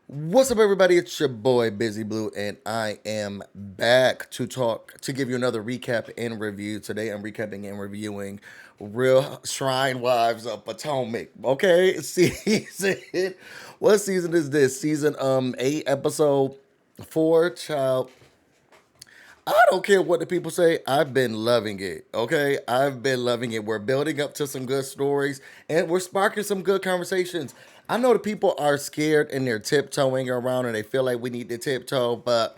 What's up, everybody? It's your boy BusyBlu, and I am back to give you another recap and review. Today, I'm recapping and reviewing Real Shrine Wives of Potomac. Okay, season. What season is this? Season 8, episode 4. Child, I don't care what the people say. I've been loving it. Okay, I've been loving it. We're building up to some good stories, and we're sparking some good conversations. I know the people are scared and they're tiptoeing around, and they feel like we need to tiptoe, but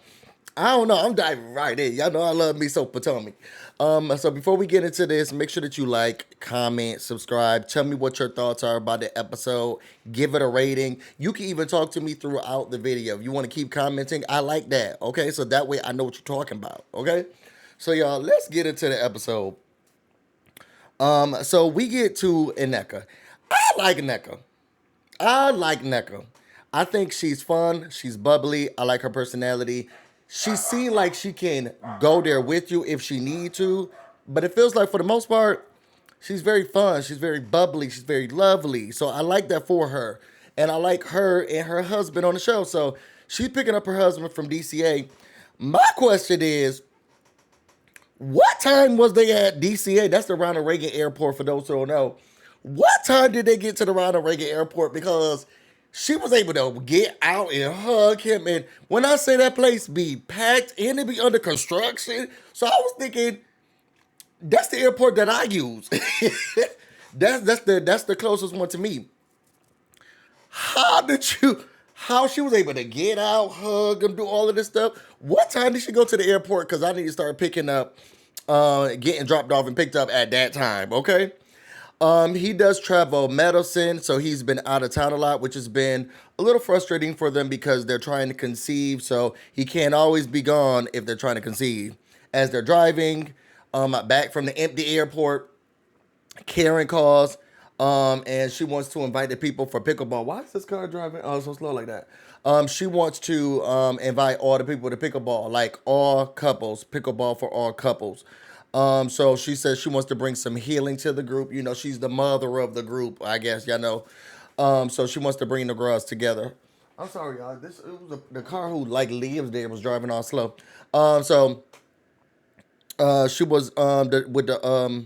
I don't know. I'm diving right in. Y'all know I love me so Potomac. So before we get into this, make sure that you like, comment, subscribe. Tell me what your thoughts are about the episode. Give it a rating. You can even talk to me throughout the video. If you want to keep commenting, I like that. Okay, so that way I know what you're talking about. Okay, so y'all, let's get into the episode. So we get to Neka. I like Neka. I like Neka. I think she's fun. She's bubbly. I like her personality. She seems like she can go there with you if she need to, but it feels like for the most part, she's very fun. She's very bubbly. She's very lovely. So I like that for her, and I like her and her husband on the show. So she's picking up her husband from DCA. My question is, what time was they at DCA? That's the Ronald Reagan Airport, for those who don't know. What time did they get to the Ronald Reagan Airport? Because she was able to get out and hug him. And when I say that place be packed and it be under construction, so I was thinking, that's the airport that I use. that's the closest one to me. How did you? How she was able to get out, hug him, do all of this stuff? What time did she go to the airport? Because I need to start picking up, getting dropped off and picked up at that time. Okay. He does travel medicine, so he's been out of town a lot, which has been a little frustrating for them because they're trying to conceive. So he can't always be gone if they're trying to conceive. As they're driving back from the empty airport, Karen calls, and she wants to invite the people for pickleball. Why is this car driving so slow like that? She wants to invite all the people to pickleball, like all couples, pickleball for all couples. So she says she wants to bring some healing to the group. You know, she's the mother of the group, I guess, y'all know. So she wants to bring the girls together. I'm sorry, y'all. The car who like lives there was driving all slow. So she was with the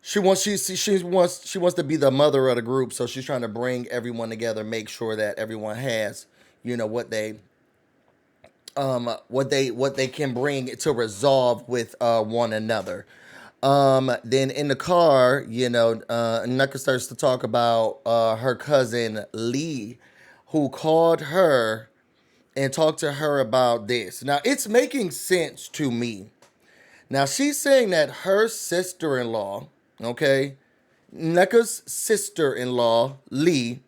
she wants to be the mother of the group, so she's trying to bring everyone together, make sure that everyone has, you know, what they can bring to resolve with one another. Then in the car, you know, Neka starts to talk about her cousin Lee, who called her and talked to her about this. Now it's making sense to me. Now she's saying that her sister-in-law, okay, Neka's sister-in-law Lee,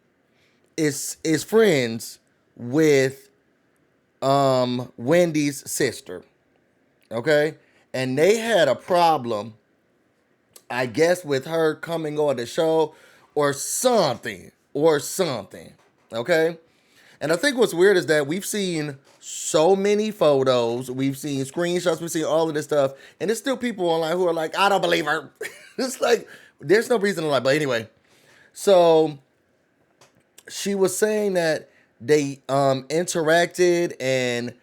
is friends with Wendy's sister. Okay? And they had a problem, I guess, with her coming on the show or something. Or something. Okay? And I think what's weird is that we've seen so many photos, we've seen screenshots, we've seen all of this stuff, and there's still people online who are like, I don't believe her. It's like, there's no reason to lie. But anyway, so she was saying that they interacted, and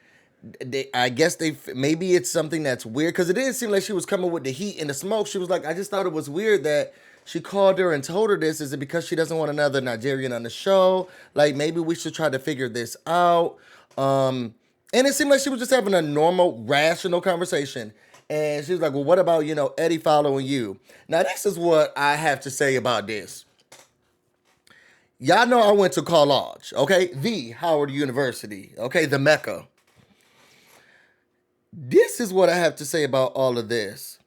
I guess maybe it's something that's weird, because it didn't seem like she was coming with the heat and the smoke. She was like, I just thought it was weird that she called her and told her this. Is it because she doesn't want another Nigerian on the show? Like, maybe we should try to figure this out. And it seemed like she was just having a normal, rational conversation. And she was like, well, what about, you know, Eddie following you? Now, this is what I have to say about this. Y'all know I went to college, okay? The Howard University, okay? The Mecca. This is what I have to say about all of this.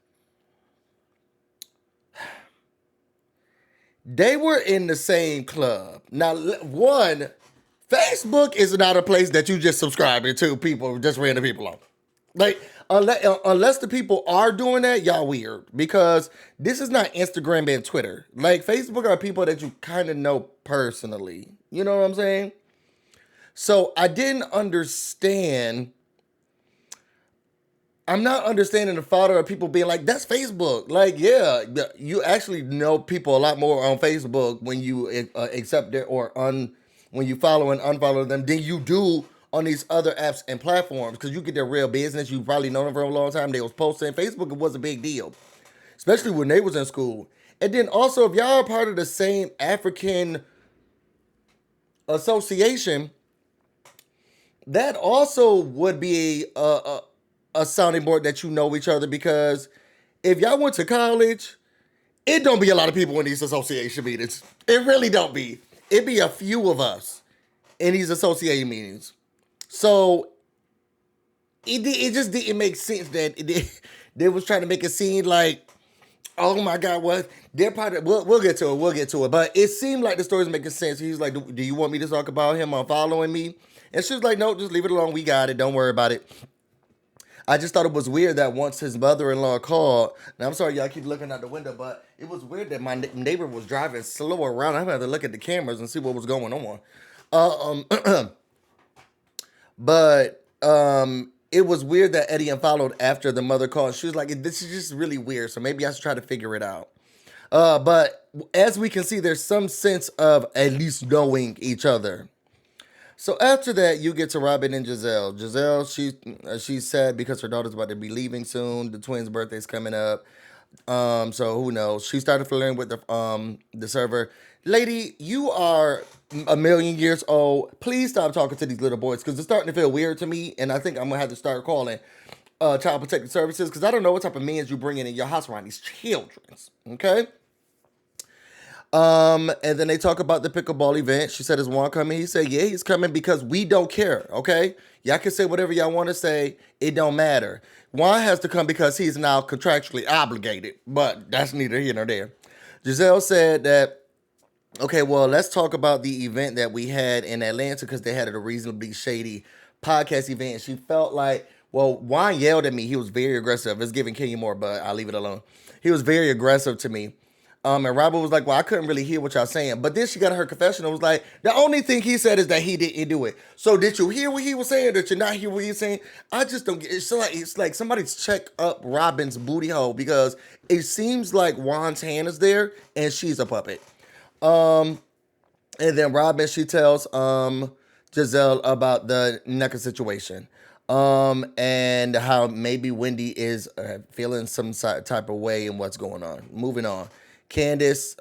They were in the same club. Now, one, Facebook is not a place that you just subscribe to people, just random people on. Like, unless the people are doing that, y'all weird. Because this is not Instagram and Twitter. Like, Facebook are people that you kind of know personally. You know what I'm saying? So, I didn't understand. I'm not understanding the thought of people being like, that's Facebook. Like, yeah, you actually know people a lot more on Facebook when you accept it or when you follow and unfollow them than you do on these other apps and platforms, because you get their real business. You probably known them for a long time. They was posting. Facebook, it was a big deal, especially when they was in school. And then also, if y'all are part of the same African association, that also would be a sounding board that you know each other, because if y'all went to college, it don't be a lot of people in these association meetings. It really don't be. It be a few of us in these association meetings. So it just didn't make sense that they was trying to make it seem like, oh my God, what? They're part of, we'll get to it. We'll get to it. But it seemed like the story's making sense. He's like, do you want me to talk about him on following me? And she was like, no, just leave it alone. We got it. Don't worry about it. I just thought it was weird that once his mother-in-law called, now I'm sorry y'all keep looking out the window, but it was weird that my neighbor was driving slow around. I had to look at the cameras and see what was going on. But it was weird that Eddie unfollowed after the mother called. She was like, this is just really weird, so maybe I should try to figure it out. But as we can see, there's some sense of at least knowing each other. So after that, you get to Robin and Giselle. Giselle, she's sad because her daughter's about to be leaving soon. The twins' birthday's coming up. So who knows? She started flirting with the server. Lady, you are a million years old. Please stop talking to these little boys, because it's starting to feel weird to me, and I think I'm gonna have to start calling Child Protective Services, because I don't know what type of men you bringing in your house around these children. Okay. And then they talk about the pickleball event. She said, is Juan coming? He said, yeah, he's coming because we don't care, okay? Y'all can say whatever y'all want to say. It don't matter. Juan has to come because he's now contractually obligated, but that's neither here nor there. Giselle said that, okay, well, let's talk about the event that we had in Atlanta, because they had a reasonably shady podcast event. She felt like, well, Juan yelled at me. He was very aggressive. It's giving Kenya more, but I'll leave it alone. He was very aggressive to me. And Robert was like, well, I couldn't really hear what y'all saying. But then she got her confessional. Was like, the only thing he said is that he didn't do it. So did you hear what he was saying? Did you not hear what he was saying? I just don't get it. It's like somebody's check up Robin's booty hole, because it seems like Juan's hand is there and she's a puppet. And then Robin, she tells Giselle about the Neka situation. And how maybe Wendy is feeling some type of way and what's going on. Moving on. Candace,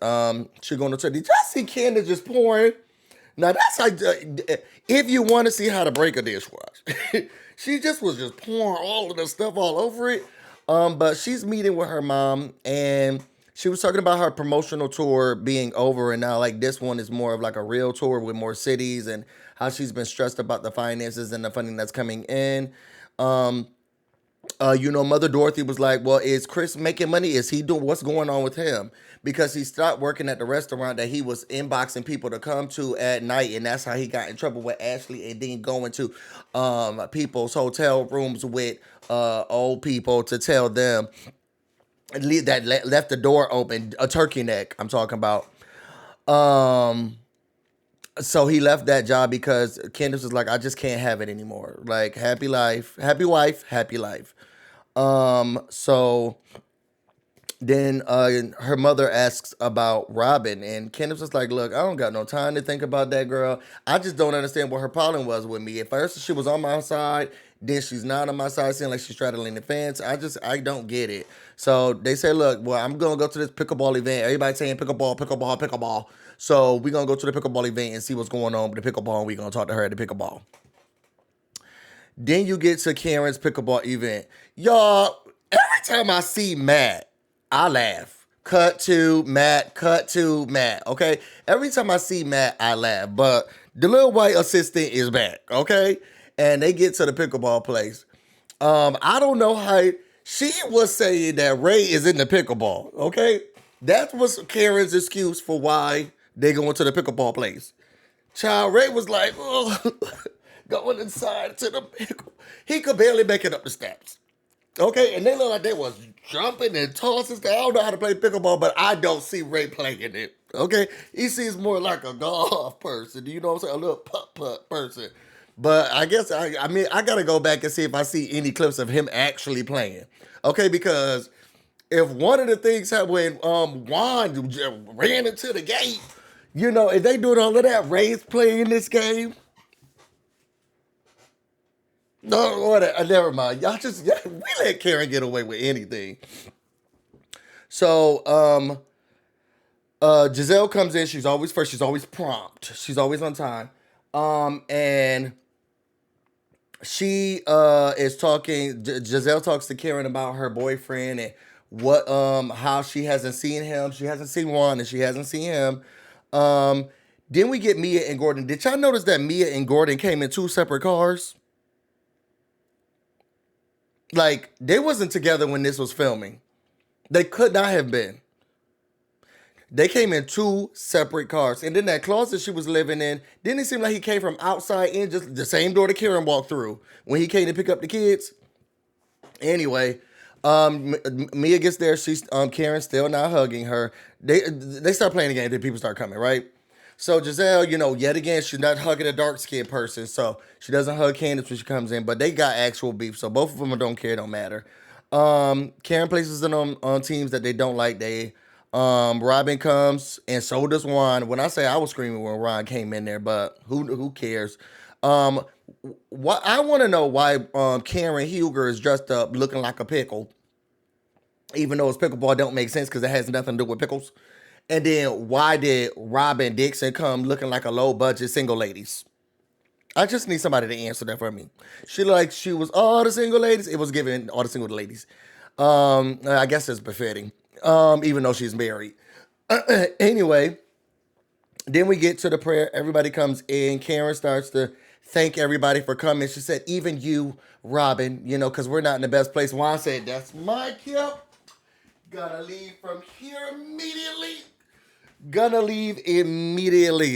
she going to tell. Did y'all see Candace just pouring? Now that's like, if you want to see how to break a dishwasher, she just was just pouring all of the stuff all over it. But she's meeting with her mom, and she was talking about her promotional tour being over, and now like this one is more of like a real tour with more cities, and how she's been stressed about the finances and the funding that's coming in. Mother Dorothy was like, well, is Chris making money? Is he doing, what's going on with him? Because he stopped working at the restaurant that he was inboxing people to come to at night, and that's how he got in trouble with Ashley, and then going to people's hotel rooms with old people to tell them that left the door open, a turkey neck I'm talking about. So he left that job because Candace was like, I just can't have it anymore. Like, happy life, happy wife, happy life. So then her mother asks about Robin, and Candace was like, look, I don't got no time to think about that girl. I just don't understand what her problem was with me. At first she was on my side, then she's not on my side, seeming like she's straddling the fence. I don't get it. So they say, look, well, I'm going to go to this pickleball event. Everybody's saying pickleball, pickleball, pickleball. So we're going to go to the pickleball event and see what's going on with the pickleball, and we're going to talk to her at the pickleball. Then you get to Karen's pickleball event. Y'all, every time I see Matt, I laugh. Cut to Matt, okay? Every time I see Matt, I laugh. But the little white assistant is back, okay? And they get to the pickleball place. I don't know how... She was saying that Ray is in the pickleball, okay? That was Karen's excuse for why they going to the pickleball place. Child, Ray was like, oh, going inside to the pickle. He could barely make it up the steps. Okay, and they look like they was jumping and tossing. I don't know how to play pickleball, but I don't see Ray playing it. Okay, he seems more like a golf person. You know what I'm saying? A little putt person. But I guess I gotta go back and see if I see any clips of him actually playing. Okay, because if one of the things happened when Juan ran into the gate, You know, if they doing all of that race play in this game, no, whatever. Never mind. Y'all just we let Karen get away with anything. So, Giselle comes in. She's always first. She's always prompt. She's always on time. And she is talking. Giselle talks to Karen about her boyfriend and what how she hasn't seen him. She hasn't seen Juan and she hasn't seen him. Then we get Mia and Gordon. Did y'all notice that Mia and Gordon came in two separate cars? Like, they wasn't together when this was filming. They could not have been. They came in two separate cars. And then that closet she was living in, didn't it seem like he came from outside in, just the same door that Karen walked through when he came to pick up the kids? Anyway, Mia gets there. She's Karen's still not hugging her. They start playing the game. Then people start coming, right? So Giselle, yet again, she's not hugging a dark-skinned person, so she doesn't hug Candace when she comes in, but they got actual beef, so both of them don't care, don't matter. Karen places them on teams that they don't like. Robin comes, and so does Ron. When I say I was screaming when Ron came in there, but who cares? What I want to know why Karen Huger is dressed up looking like a pickle, even though it's pickleball don't make sense because it has nothing to do with pickles. And then why did Robin Dixon come looking like a low budget single ladies? I just need somebody to answer that for me. She was all the single ladies. It was given all the single ladies. I guess it's befitting. Even though she's married. Anyway, then we get to the prayer. Everybody comes in. Karen starts to thank everybody for coming. She said, even you, Robin, because we're not in the best place. Juan said, that's my kip. Gonna leave from here immediately.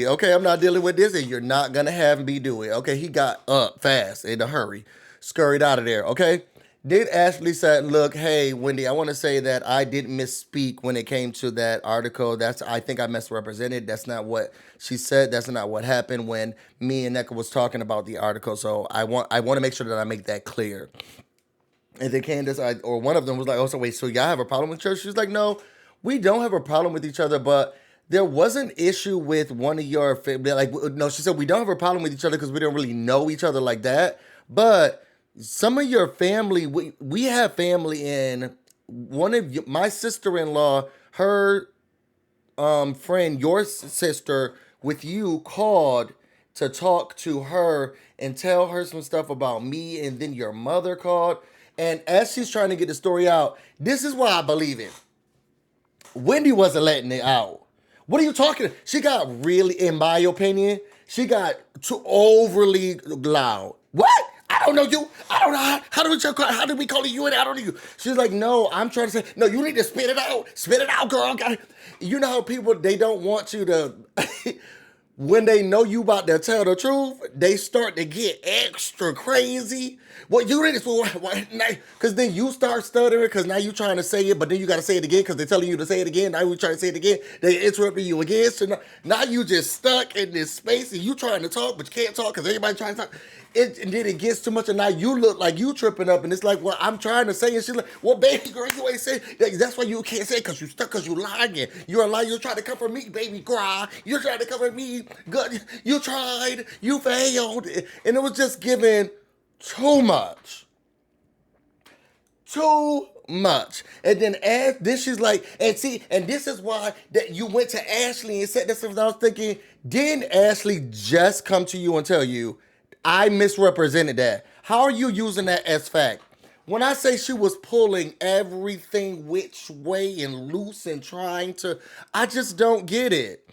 Okay, I'm not dealing with this, and you're not gonna have me do it. Okay, he got up fast in a hurry, scurried out of there. Okay, then Ashley said, look, hey, Wendy, I want to say that I didn't misspeak when it came to that article. I think I misrepresented. That's not what she said. That's not what happened when me and Neka was talking about the article. So I want to make sure that I make that clear. And then Candace, or one of them was like, oh, so wait, so y'all have a problem with church? She's like, no, we don't have a problem with each other, but there was an issue with one of your family. Like, no, she said, we don't have a problem with each other because we don't really know each other like that. But some of your family, we have family in one of my sister-in-law, her friend, your sister with you called to talk to her and tell her some stuff about me. And then your mother called. And as she's trying to get the story out, this is why I believe it. Wendy wasn't letting it out. What are you talking? She got really, in my opinion, she got too overly loud. What? I don't know you. I don't know. How do we call you? And I don't know you. She's like, no, I'm trying to say, no, you need to spit it out. Spit it out, girl. You know how people, they don't want you to, when they know you about to tell the truth, they start to get extra crazy. Well, you need to, because then you start stuttering because now you're trying to say it, but then you got to say it again because they're telling you to say it again. Now you're trying to say it again. They interrupting you again. So now you just stuck in this space and you trying to talk, but you can't talk because everybody trying to talk. And then it gets too much, and now you look like you tripping up, and it's like, well, I'm trying to say it. She's like, well, baby girl, you ain't saying. That's why you can't say it, because you stuck, because you lying. You're a liar. You're trying to cover me, baby girl. You're trying to cover me. Good. You tried. You failed. And it was just giving too much. Too much. And then this, she's like, and see, and this is why that you went to Ashley and said this. And I was thinking, didn't Ashley just come to you and tell you, I misrepresented that? How are you using that as fact? When I say she was pulling everything which way and loose and trying to, I just don't get it.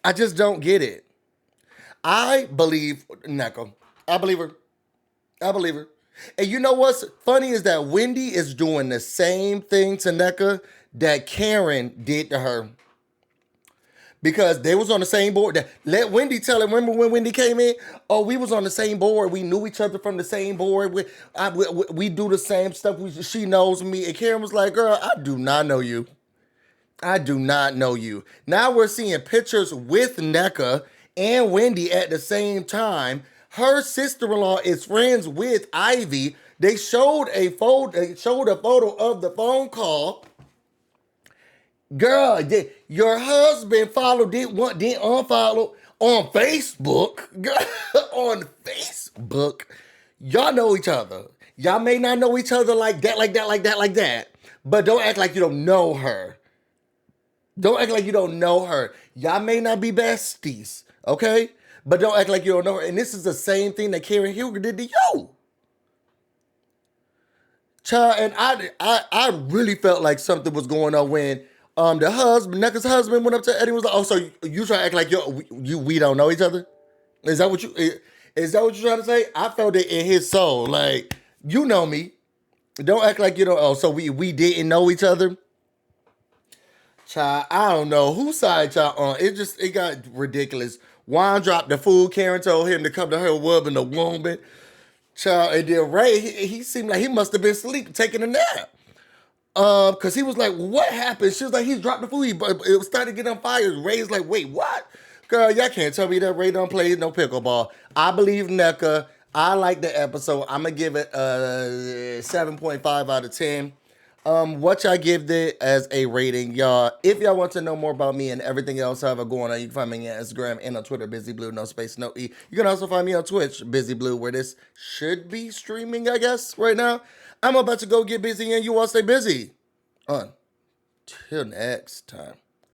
I just don't get it. I believe Neka. I believe her. I believe her. And you know what's funny is that Wendy is doing the same thing to Neka that Karen did to her. Because they was on the same board. Let Wendy tell it. Remember when Wendy came in? Oh, we was on the same board. We knew each other from the same board. We do the same stuff. She knows me. And Karen was like, girl, I do not know you. I do not know you. Now we're seeing pictures with Neka and Wendy at the same time. Her sister-in-law is friends with Ivy. They showed a photo of the phone call. Girl, your husband followed, didn't unfollow on Facebook. Girl, on Facebook. Y'all know each other. Y'all may not know each other like that, like that, like that, like that. But don't act like you don't know her. Don't act like you don't know her. Y'all may not be besties, okay? But don't act like you don't know her. And this is the same thing that Karen Huger did to you. Child, and I really felt like something was going on when the husband, Neka's husband, went up to Eddie and was like, "Oh, so you trying to act like we don't know each other? Is that what you're trying to say?" I felt it in his soul, like, you know me. Don't act like you don't. Oh, so we didn't know each other. Child, I don't know whose side y'all on. It got ridiculous. Juan dropped the food. Karen told him to come to her wub in the woman. Child, and then Ray, he seemed like he must have been asleep, taking a nap. Cause he was like, "What happened?" She was like, "He dropped the food, but it started to get on fire." Ray's like, "Wait, what?" Girl, y'all can't tell me that Ray don't play no pickleball. I believe Neka. I like the episode. I'm gonna give it a 7.5 out of 10. What y'all give it as a rating, y'all? If y'all want to know more about me and everything else I have going on, you can find me on Instagram and on Twitter, BusyBlu, no space, no E. You can also find me on Twitch, BusyBlu, where this should be streaming, I guess, right now. I'm about to go get busy, and you all stay busy. Until next time.